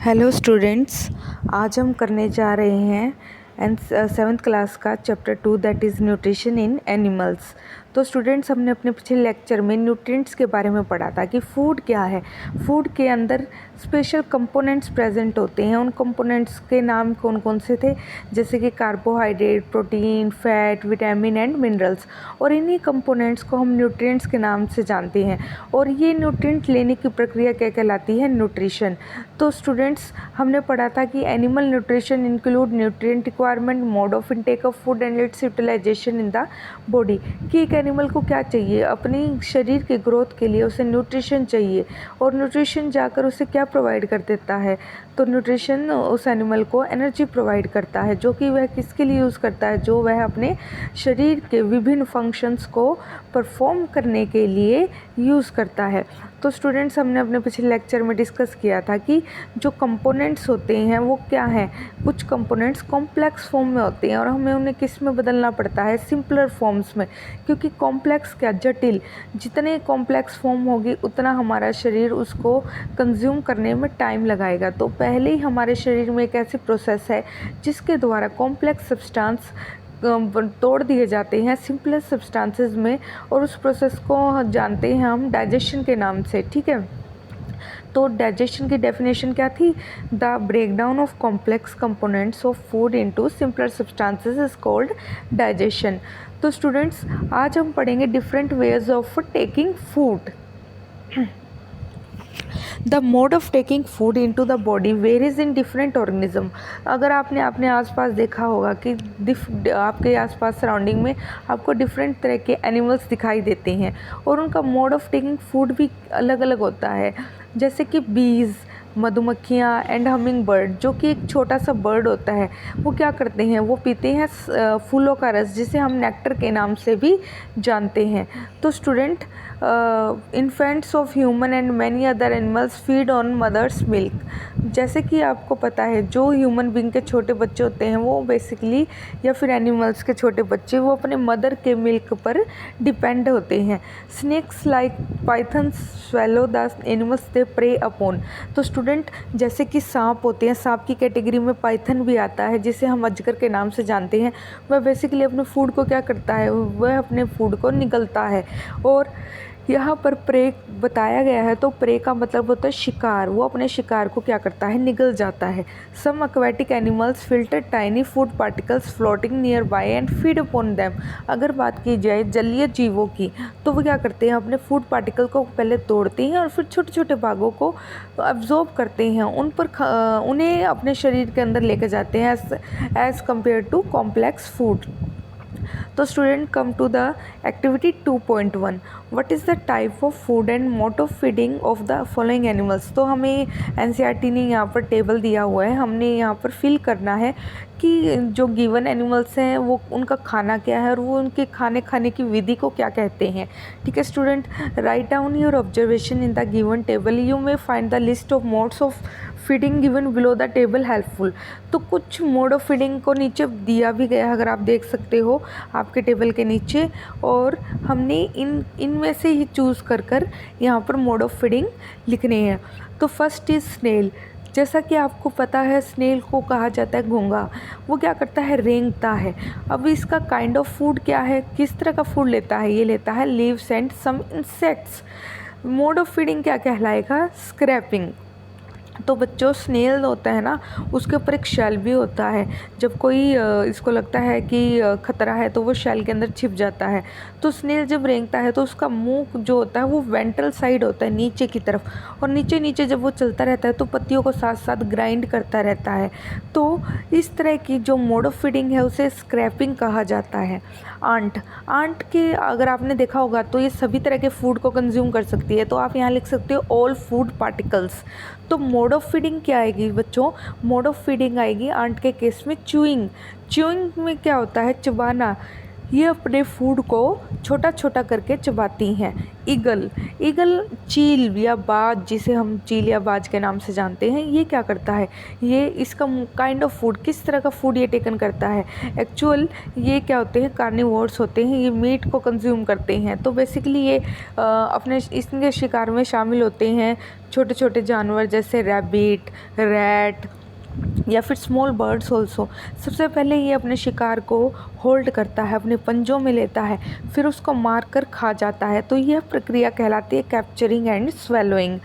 Hello students, आज हम करने जा रहे हैं एंड 7th क्लास का chapter 2 that is nutrition in animals. तो स्टूडेंट्स, हमने अपने पिछले लेक्चर में न्यूट्रिएंट्स के बारे में पढ़ा था कि फूड क्या है। फूड के अंदर स्पेशल कंपोनेंट्स प्रेजेंट होते हैं। उन कंपोनेंट्स के नाम कौन कौन से थे, जैसे कि carbohydrate, protein, fat, vitamin and minerals. और इन्हीं कंपोनेंट्स को हम न्यूट्रिएंट्स के नाम से जानते हैं। और ये न्यूट्रिएंट लेने की प्रक्रिया क्या कहलाती है? न्यूट्रिशन। तो स्टूडेंट्स, हमने पढ़ा था कि animal nutrition include nutrient requirement, mode of intake of food and its utilization in the body. कि एक एनिमल को क्या चाहिए? अपनी शरीर के ग्रोथ के लिए उसे न्यूट्रिशन चाहिए, और न्यूट्रिशन जाकर उसे क्या प्रोवाइड कर देता है? तो न्यूट्रिशन उस एनिमल को एनर्जी प्रोवाइड करता है, जो कि वह किसके लिए यूज़ करता है? जो वह अपने शरीर के विभिन्न फंक्शंस को परफॉर्म करने के लिए यूज़ करता है। तो स्टूडेंट्स, हमने अपने पिछले लेक्चर में डिस्कस किया था कि जो कंपोनेंट्स होते हैं वो क्या हैं। कुछ कंपोनेंट्स कॉम्प्लेक्स फॉर्म में होते हैं और हमें उन्हें किस में बदलना पड़ता है? सिंपलर फॉर्म्स में। क्योंकि कॉम्प्लेक्स क्या, जटिल, जितने कॉम्प्लेक्स फॉर्म होगी उतना हमारा शरीर उसको कंज्यूम करने में टाइम लगाएगा। तो पहले ही हमारे शरीर में एक ऐसी प्रोसेस है जिसके द्वारा कॉम्प्लेक्स सब्सटेंस तोड़ दिए जाते हैं सिंपलर सब्सटेंसेस में, और उस प्रोसेस को जानते हैं हम डाइजेशन के नाम से। ठीक है, तो डाइजेशन की डेफिनेशन क्या थी? The breakdown of complex components of food into simpler substances is called digestion. तो स्टूडेंट्स, आज हम पढ़ेंगे different ways of taking food. The mode of taking food into the body varies in different organism. अगर आपने अपने आसपास देखा होगा कि आपके आसपास सराउंडिंग में आपको डिफरेंट तरह के एनिमल्स दिखाई देते हैं, और उनका मोड ऑफ टेकिंग फूड भी अलग अलग होता है। जैसे कि बीज, मधुमक्खियाँ एंड हमिंग बर्ड, जो कि एक छोटा सा बर्ड होता है, वो क्या करते हैं? वो पीते हैं फूलों का रस, जिसे हम नेक्टर के नाम से भी जानते हैं। तो student, infants of human and many other animals feed on mother's milk. जैसे कि आपको पता है, जो ह्यूमन बींग के छोटे बच्चे होते हैं वो बेसिकली, या फिर एनिमल्स के छोटे बच्चे, वो अपने मदर के मिल्क पर डिपेंड होते हैं। Snakes like pythons swallow the animals they prey upon. तो स्टूडेंट, जैसे कि सांप होते हैं, सांप की कैटेगरी में पाइथन भी आता है, जिसे हम अजगर के नाम से जानते हैं। वह बेसिकली अपने फूड को क्या करता है? वह अपने फूड को निगलता है। और यहाँ पर प्रे बताया गया है, तो प्रे का मतलब होता है शिकार। वो अपने शिकार को क्या करता है? निगल जाता है। Some aquatic animals filter tiny food particles floating near by and feed upon them. अगर बात की जाए जलीय जीवों की, तो वो क्या करते हैं? अपने फूड पार्टिकल को पहले तोड़ते हैं और फिर छोटे छोटे भागों को अब्जॉर्ब करते हैं, उन्हें अपने शरीर के अंदर लेके जाते हैं as compare to complex food. तो student, come to the activity 2.1, what is the type of food and mode of feeding of the following animals. तो हमें एनसीईआरटी ने यहाँ पर टेबल दिया हुआ है, हमने यहाँ पर फिल करना है कि जो गिवन एनिमल्स हैं वो उनका खाना क्या है और वो उनके खाने की विधि को क्या कहते हैं। ठीक है student, write down your observation in the given table. You may find the list of modes of feeding given below the table helpful. तो कुछ मोड ऑफ फीडिंग को नीचे दिया भी गया है, अगर आप देख सकते हो आपके टेबल के नीचे, और हमने इनमें से ही चूज़ कर यहाँ पर मोड ऑफ फीडिंग लिखने हैं। तो फर्स्ट इज़ स्नेल। जैसा कि आपको पता है, स्नेल को कहा जाता है घोंघा। वो क्या करता है? रेंगता है। अब इसका काइंड ऑफ फूड क्या है? किस तरह का फूड लेता है? ये लेता है leaves and some insects. Mode of feeding क्या कहलाएगा? स्क्रैपिंग। तो बच्चों, स्नेल होता है ना, उसके ऊपर एक शेल भी होता है। जब कोई इसको लगता है कि खतरा है, तो वो शेल के अंदर छिप जाता है। तो स्नेल जब रेंगता है तो उसका मुंह जो होता है वो वेंट्रल साइड होता है, नीचे की तरफ, और नीचे नीचे जब वो चलता रहता है तो पत्तियों को साथ साथ ग्राइंड करता रहता है। तो इस तरह की जो मोड ऑफ फीडिंग है उसे स्क्रैपिंग कहा जाता है। आंट के अगर आपने देखा होगा तो ये सभी तरह के फूड को कंज्यूम कर सकती है। तो आप यहाँ लिख सकते हो ऑल फूड पार्टिकल्स। तो मोड ऑफ फीडिंग क्या आएगी बच्चों? मोड ऑफ फीडिंग आएगी आंट के केस में च्यूइंग। च्यूइंग में क्या होता है? चबाना। ये अपने फूड को छोटा छोटा करके चबाती हैं। ईगल ईगल चील या बाज, जिसे हम चील या बाज के नाम से जानते हैं, ये क्या करता है, ये इसका काइंड ऑफ फूड, किस तरह का फूड ये टेकन करता है। एक्चुअल ये क्या होते हैं, कार्निवोर्स होते हैं, ये मीट को कंज्यूम करते हैं। तो बेसिकली ये अपने इसके शिकार में शामिल होते हैं छोटे छोटे जानवर जैसे रैबिट, रैट या फिर स्मॉल बर्ड्स ऑल्सो। सबसे पहले ये अपने शिकार को होल्ड करता है, अपने पंजों में लेता है, फिर उसको मार कर खा जाता है। तो यह प्रक्रिया कहलाती है capturing and swallowing.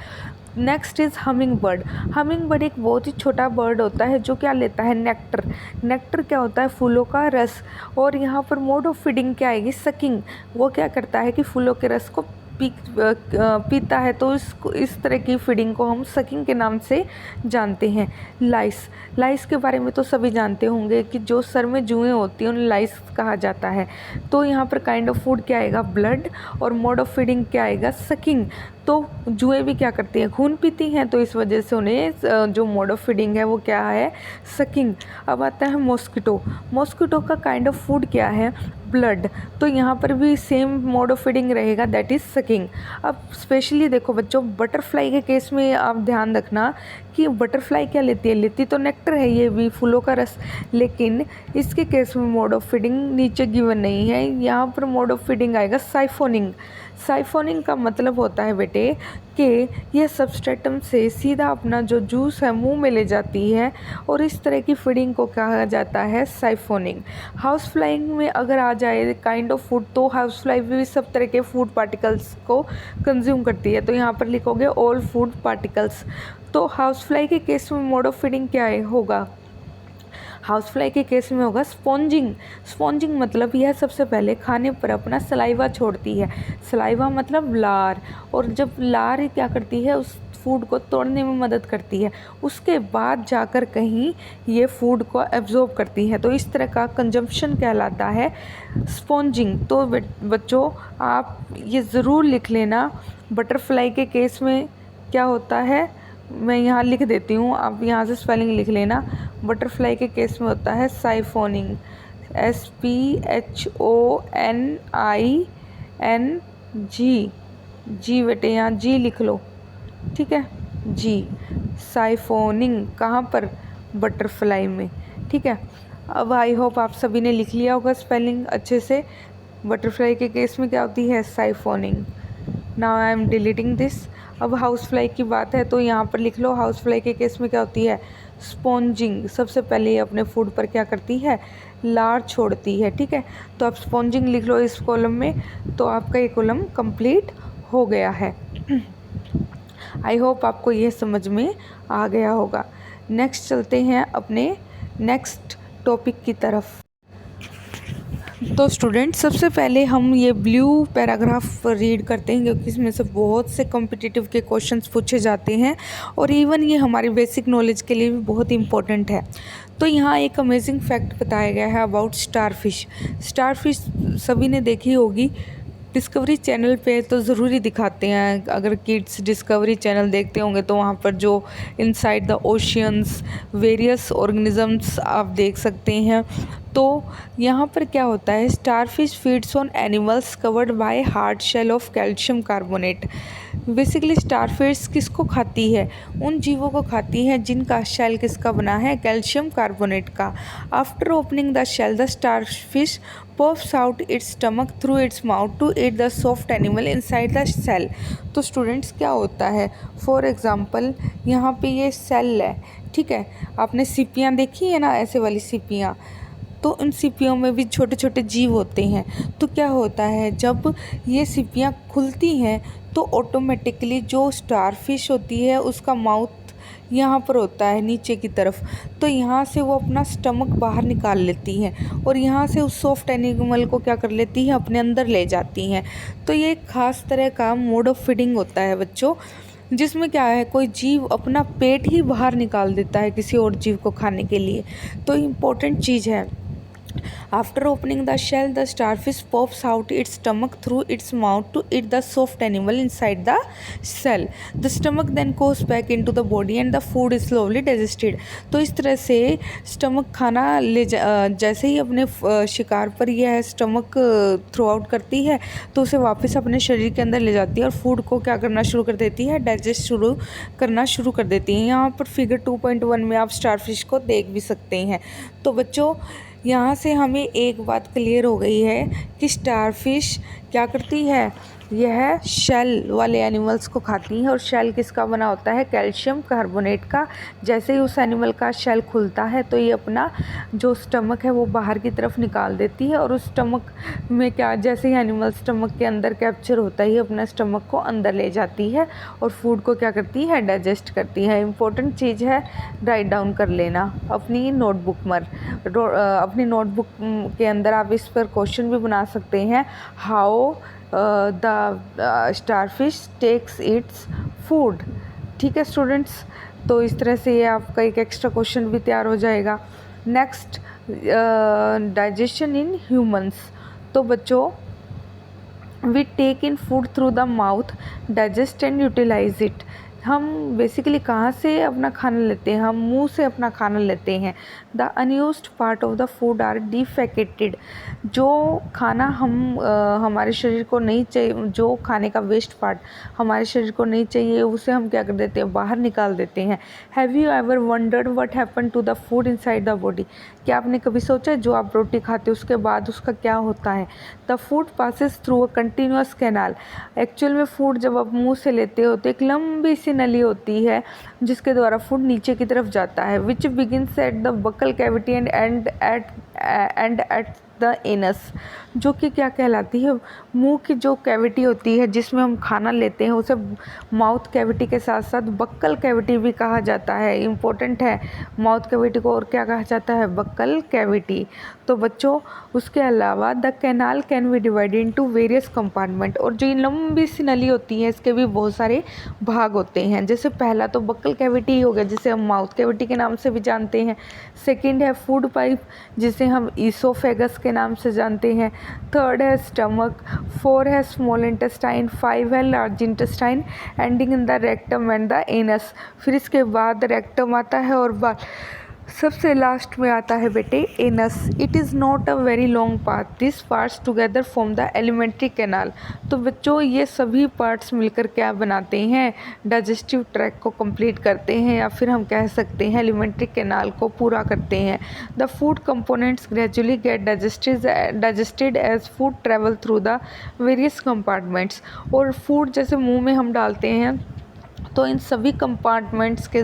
Next is humming bird. Humming bird एक बहुत ही छोटा बर्ड होता है जो क्या लेता है, नेक्टर। नेक्टर क्या होता है, फूलों का रस। और यहाँ पर मोड ऑफ फीडिंग क्या आएगी, सकिंग। वो क्या करता है कि फूलों के रस को पीता है। तो इस तरह की फीडिंग को हम सकिंग के नाम से जानते हैं। लाइस के बारे में तो सभी जानते होंगे कि जो सर में जुएँ होती हैं उन्हें लाइस कहा जाता है। तो यहाँ पर काइंड ऑफ फूड क्या आएगा, ब्लड, और मोड ऑफ फीडिंग क्या आएगा, सकिंग। तो जुएँ भी क्या करती हैं, खून पीती हैं, तो इस वजह से उन्हें जो मोड ऑफ फीडिंग है वो क्या है, सकिंग। अब आता है मॉस्किटो का काइंड ऑफ फूड क्या है, ब्लड। तो यहाँ पर भी सेम मोड ऑफ फीडिंग रहेगा, दैट इज़ सकिंग। अब स्पेशली देखो बच्चों, बटरफ्लाई के केस में आप ध्यान रखना कि बटरफ्लाई क्या लेती है, लेती तो नेक्टर है, ये भी फूलों का रस, लेकिन इसके केस में मोड ऑफ फीडिंग नीचे गिवन नहीं है। यहाँ पर मोड ऑफ फीडिंग आएगा साइफोनिंग। साइफोनिंग का मतलब होता है बेटे कि यह सबस्ट्रेटम से सीधा अपना जो जूस है मुंह में ले जाती है, और इस तरह की फीडिंग को कहा जाता है साइफोनिंग। हाउस फ्लाइंग में अगर आ जाए काइंड ऑफ फूड, तो हाउस फ्लाई भी सब तरह के फूड पार्टिकल्स को कंज्यूम करती है। तो यहाँ पर लिखोगे ऑल फूड पार्टिकल्स। तो हाउस फ्लाई के केस में मोड ऑफ फीडिंग क्या होगा, हाउस फ्लाई के केस में होगा स्पॉन्जिंग मतलब यह सबसे पहले खाने पर अपना सलाइवा छोड़ती है। सलाइवा मतलब लार, और जब लार क्या करती है, उस फूड को तोड़ने में मदद करती है, उसके बाद जाकर कहीं ये फूड को एब्जॉर्ब करती है। तो इस तरह का कंजम्पशन कहलाता है स्पॉन्जिंग। तो बच्चों आप ये ज़रूर लिख लेना, बटरफ्लाई के केस में क्या होता है, मैं यहाँ लिख देती हूँ, आप यहाँ से स्पेलिंग लिख लेना। बटरफ्लाई के केस में होता है साइफोनिंग, SPHONING। जी बेटे यहाँ जी लिख लो, ठीक है, जी, साइफोनिंग कहाँ पर, बटरफ्लाई में, ठीक है। अब आई होप आप सभी ने लिख लिया होगा स्पेलिंग अच्छे से। बटरफ्लाई के केस में क्या होती है, siphoning. Now I am deleting this. अब हाउस फ्लाई की बात है तो यहाँ पर लिख लो, हाउस फ्लाई के केस में क्या होती है, स्पॉन्जिंग। सबसे पहले ये अपने फूड पर क्या करती है, लार छोड़ती है, ठीक है। तो आप स्पॉन्जिंग लिख लो इस कॉलम में, तो आपका ये कॉलम कंप्लीट हो गया है। आई होप आपको ये समझ में आ गया होगा। नेक्स्ट चलते हैं अपने नेक्स्ट टॉपिक की तरफ। तो स्टूडेंट सबसे पहले हम ये ब्लू पैराग्राफ रीड करते हैं, क्योंकि इसमें से बहुत से कॉम्पिटिटिव के क्वेश्चंस पूछे जाते हैं, और इवन ये हमारी बेसिक नॉलेज के लिए भी बहुत इंपॉर्टेंट है। तो यहाँ एक अमेजिंग फैक्ट बताया गया है अबाउट स्टारफिश। स्टारफिश सभी ने देखी होगी, डिस्कवरी चैनल पे तो ज़रूर ही दिखाते हैं। अगर किड्स डिस्कवरी चैनल देखते होंगे तो वहाँ पर जो inside the oceans various organisms आप देख सकते हैं। तो यहाँ पर क्या होता है, starfish feeds on animals covered by hard shell of calcium carbonate. Basically starfish किसको खाती है, उन जीवों को खाती है जिनका शेल किसका बना है, कैल्शियम कार्बोनेट का। After opening the shell the starfish pops out its stomach through its mouth to eat the soft animal inside the shell. तो स्टूडेंट्स क्या होता है, फॉर एग्जांपल यहाँ पे ये सेल है, ठीक है, आपने सीपियाँ देखी है ना, ऐसे वाली सीपियाँ, तो उन सीपियों में भी छोटे छोटे जीव होते हैं। तो क्या होता है, जब ये सीपियाँ खुलती हैं तो ऑटोमेटिकली जो स्टारफिश होती है उसका माउथ यहाँ पर होता है नीचे की तरफ, तो यहाँ से वो अपना स्टमक बाहर निकाल लेती हैं और यहाँ से उस सॉफ्ट एनिमल को क्या कर लेती हैं, अपने अंदर ले जाती हैं। तो ये एक ख़ास तरह का मोड ऑफ फीडिंग होता है बच्चों, जिसमें क्या है, कोई जीव अपना पेट ही बाहर निकाल देता है किसी और जीव को खाने के लिए। तो इम्पोर्टेंट चीज़ है। After opening the shell, the starfish pops out its stomach through its mouth to eat the soft animal inside the shell. The stomach then goes back into the body and the food is slowly digested. तो इस तरह से stomach खाना जैसे ही अपने शिकार पर यह स्टमक थ्रो आउट करती है तो उसे वापस अपने शरीर के अंदर ले जाती है और फूड को क्या करना शुरू कर देती है, डाइजेस्ट करना शुरू कर देती है। यहाँ पर फिगर 2.1 में आप स्टारफिश को देख भी सकते हैं। तो बच्चों यहाँ से हमें एक बात क्लियर हो गई है कि स्टारफिश क्या करती है, यह शेल वाले एनिमल्स को खाती है। और शेल किसका बना होता है, कैल्शियम कार्बोनेट का। जैसे ही उस एनिमल का शेल खुलता है तो ये अपना जो स्टमक है वो बाहर की तरफ निकाल देती है और उस स्टमक में क्या, जैसे ही एनिमल स्टमक के अंदर कैप्चर होता है अपना स्टमक को अंदर ले जाती है और फूड को क्या करती है, डाइजेस्ट करती है। इम्पोर्टेंट चीज़ है, राइट डाउन कर लेना अपनी नोटबुक में। अपनी नोटबुक के अंदर आप इस पर क्वेश्चन भी बना सकते हैं, how the starfish takes its food. ठीक है स्टूडेंट्स, तो इस तरह से ये आपका एक एक्स्ट्रा क्वेश्चन भी तैयार हो जाएगा। Next, digestion in humans. तो बच्चों, we take in food through the mouth, digest and utilize it. हम बेसिकली कहाँ से अपना खाना लेते हैं, हम मुंह से अपना खाना लेते हैं। The unused part of the food are defecated. जो खाना हमारे शरीर को नहीं चाहिए, जो खाने का वेस्ट पार्ट हमारे शरीर को नहीं चाहिए, उसे हम क्या कर देते हैं, बाहर निकाल देते हैं। Have you ever wondered what happen to the food inside the body. क्या आपने कभी सोचा जो आप रोटी खाते हो उसके बाद उसका क्या होता है। The food passes through a continuous canal. Actual में फूड जब आप मुंह से लेते हो तो एक लंबी सी नली होती है जिसके द्वारा फूड नीचे की तरफ जाता है, which begins at the buccal cavity and at the anus, जो कि क्या कहलाती है, मुंह की जो कैविटी होती है जिसमें हम खाना लेते हैं उसे माउथ कैविटी के साथ साथ बक्कल कैविटी भी कहा जाता है। इम्पोर्टेंट है, माउथ कैविटी को और क्या कहा जाता है, बक्कल कैविटी। तो बच्चों, उसके अलावा the canal can be divided into various compartment. और जो ये लंबी सी नली होती है इसके भी बहुत सारे भाग होते हैं। जैसे पहला तो बक्कल कैविटी ही हो गया जिसे हम माउथ कैविटी के नाम से भी जानते हैं। सेकेंड है फूड पाइप जिसे हम ईसोफेगस के नाम से जानते हैं। थर्ड है स्टमक। फोर है स्मॉल इंटेस्टाइन। फाइव है large intestine ending in the rectum and the anus. फिर इसके बाद रेक्टम आता है और सबसे लास्ट में आता है बेटे anus. It is not a very long part, this parts together form the alimentary canal. तो बच्चों, ये सभी पार्ट्स मिलकर क्या बनाते हैं, डाइजेस्टिव ट्रैक को कंप्लीट करते हैं, या फिर हम कह सकते हैं एलिमेंट्री कैनाल को पूरा करते हैं। The food components gradually get digested as food travel through the various compartments. और फूड जैसे मुंह में हम डालते हैं तो इन सभी कंपार्टमेंट्स के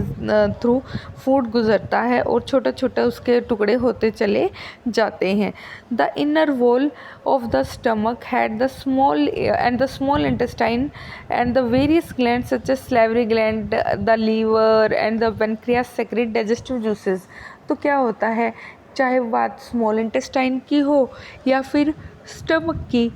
थ्रू फूड गुजरता है और छोटे छोटे उसके टुकड़े होते चले जाते हैं। The inner wall of the stomach had the small intestine and the various gland such as salivary gland, the liver and the pancreas secrete digestive juices. तो क्या होता है, चाहे बात स्मॉल इंटेस्टाइन की हो या फिर स्टमक की,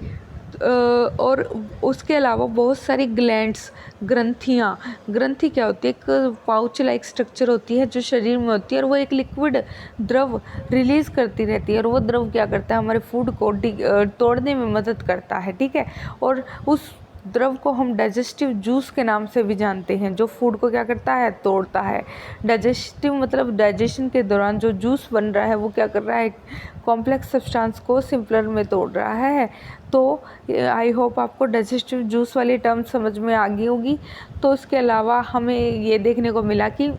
और उसके अलावा बहुत सारी ग्लैंड्स, ग्रंथि क्या होती है, एक पाउच लाइक स्ट्रक्चर होती है जो शरीर में होती है और वो एक लिक्विड द्रव रिलीज़ करती रहती है और वो द्रव क्या करता है, हमारे फूड को तोड़ने में मदद करता है। ठीक है, और उस द्रव को हम डाइजेस्टिव जूस के नाम से भी जानते हैं, जो फूड को क्या करता है, तोड़ता है। डाइजेस्टिव मतलब डाइजेशन के दौरान जो जूस बन रहा है वो क्या कर रहा है, कॉम्प्लेक्स सब्सटेंस को सिंपलर में तोड़ रहा है। तो आई होप आपको डाइजेस्टिव जूस वाली टर्म समझ में आ गई होगी। तो इसके अलावा हमें ये देखने को मिला कि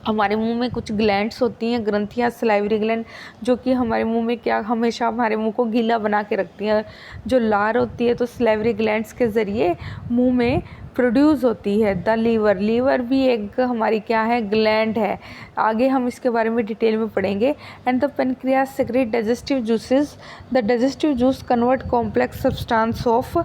हमारे मुंह में कुछ ग्लैंड्स होती हैं, ग्रंथियाँ, सलाइवरी ग्लैंड, जो कि हमारे मुंह में क्या हमेशा हमारे मुंह को गीला बना के रखती हैं। जो लार होती है तो सलाइवरी ग्लैंड्स के ज़रिए मुंह में प्रोड्यूस होती है। द लीवर भी एक हमारी क्या है, ग्लैंड है। आगे हम इसके बारे में डिटेल में पढ़ेंगे। And the pancreas secrete digestive juices. The digestive juice convert complex substance of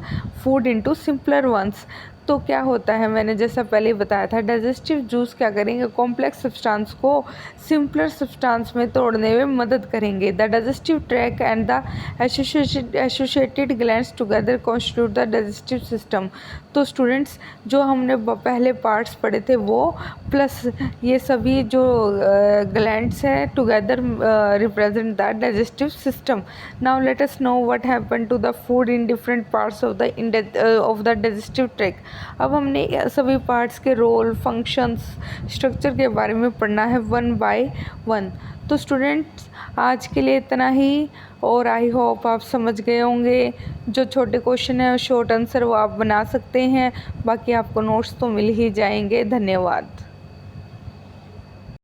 food into simpler ones. तो क्या होता है, मैंने जैसा पहले ही बताया था, डाइजेस्टिव जूस क्या करेंगे, कॉम्प्लेक्स सब्सटेंस को सिंपलर सब्सटेंस में तोड़ने में मदद करेंगे। The digestive track and the associated glands together constitute the digestive system. तो स्टूडेंट्स, जो हमने पहले पार्ट्स पढ़े थे वो प्लस ये सभी जो ग्लैंड्स है together represent the digestive system. Now let us know what happen to the food in different parts of the digestive tract. अब हमने सभी पार्ट्स के रोल, फंक्शंस, स्ट्रक्चर के बारे में पढ़ना है वन बाय वन। तो स्टूडेंट्स, आज के लिए इतना ही, और आई होप आप समझ गए होंगे। जो छोटे क्वेश्चन है शॉर्ट आंसर वो आप बना सकते हैं, बाकी आपको नोट्स तो मिल ही जाएंगे। धन्यवाद।